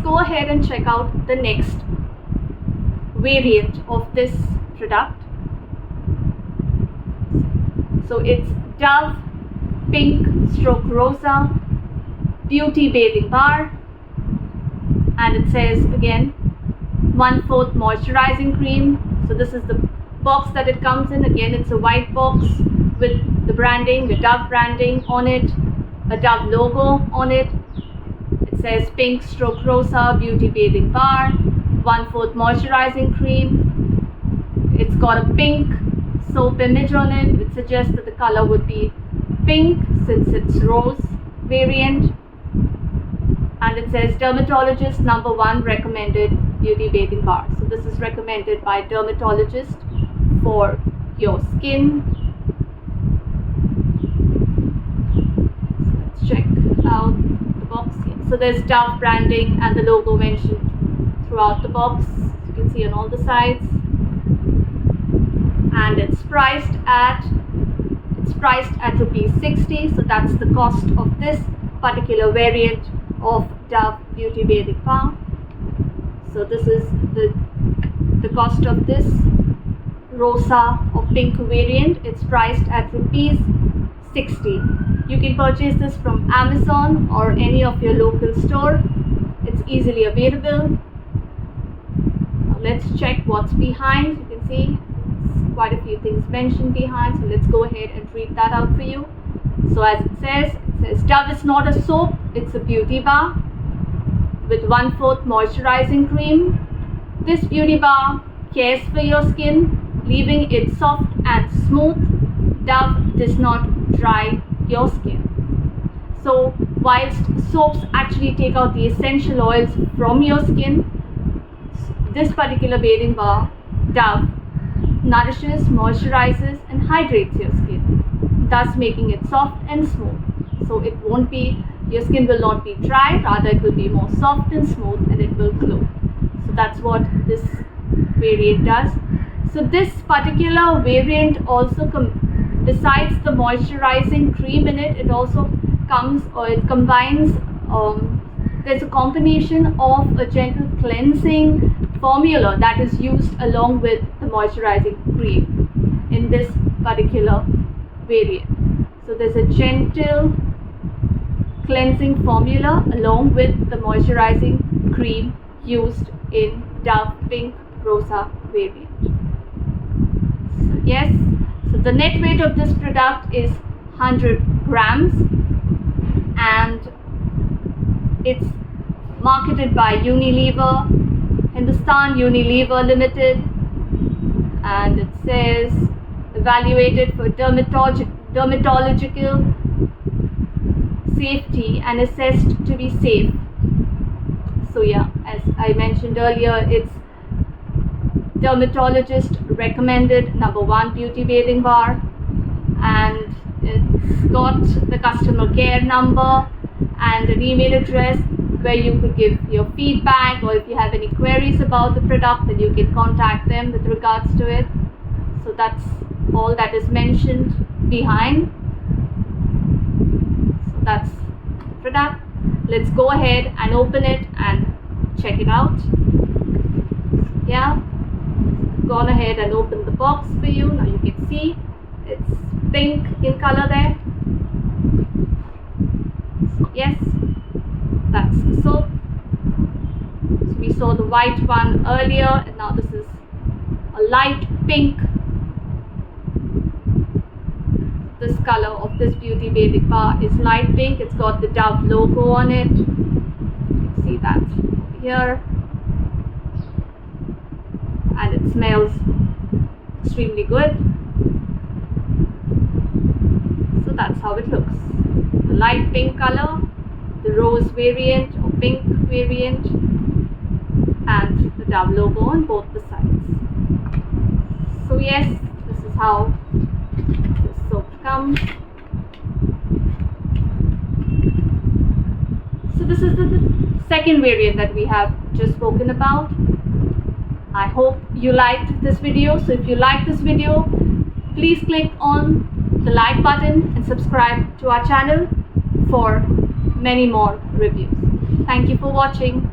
go ahead and check out the next variant of this product. So it's Dove Pink Stroke Rosa Beauty Bathing Bar, and it says again 1/4 moisturizing cream. So this is the box that it comes in. Again, it's a white box with the branding, the Dove branding on it, a Dove logo on it. It says Pink Stroke Rosa Beauty Bathing Bar, 1/4 moisturizing cream. It's got a pink soap image on it, which suggests that the color would be pink since it's rose variant. And it says Dermatologist #1 recommended beauty bathing bar. So this is recommended by dermatologist for your skin. Let's check out the box here. So there's Dove branding and the logo mentioned throughout the box. You can see on all the sides. And it's priced at rupees 60. So that's the cost of this particular variant of Dove Beauty Bathing Bar. So this is the cost of this Rosa or pink variant. It's priced at rupees 60. You can purchase this from Amazon or any of your local store. It's easily available. Now let's check what's behind. You can see quite a few things mentioned behind, so let's go ahead and read that out for you. So as it says Dove is not a soap, it's a beauty bar with 1/4 moisturizing cream. This beauty bar cares for your skin, leaving it soft and smooth. Dove does not dry your skin. So whilst soaps actually take out the essential oils from your skin, this particular bathing bar, Dove, nourishes, moisturizes and hydrates your skin, thus making it soft and smooth. So your skin will not be dry, rather it will be more soft and smooth, and it will glow. So that's what this variant does. So this particular variant also besides the moisturizing cream in it, it also combines there's a combination of a gentle cleansing formula that is used along with the moisturizing cream in this particular variant. So there's a gentle cleansing formula along with the moisturizing cream used in Dove Pink Rosa variant. So yes, so the net weight of this product is 100 grams and it's marketed by Hindustan Unilever Limited, and it says evaluated for dermatological safety and assessed to be safe. So yeah, as I mentioned earlier, it's dermatologist recommended #1 beauty bathing bar, and it's got the customer care number and an email address where you could give your feedback, or if you have any queries about the product, then you can contact them with regards to it. So that's all that is mentioned behind. So that's the product. Let's go ahead and open it and check it out. Yeah, gone ahead and opened the box for you. Now you can see it's pink in color there. So yes, that's the soap. So we saw the white one earlier, and now this is a light pink. This color of this beauty bathing bar is light pink. It's got the Dove logo on it. You can see that over here, and it smells extremely good. So that's how it looks. The light pink color, the rose variant or pink variant, and the Dove logo on both the sides. So yes, this is how the soap comes. So this is the second variant that we have just spoken about. I hope you liked this video. So if you like this video, please click on the like button and subscribe to our channel for many more reviews. Thank you for watching.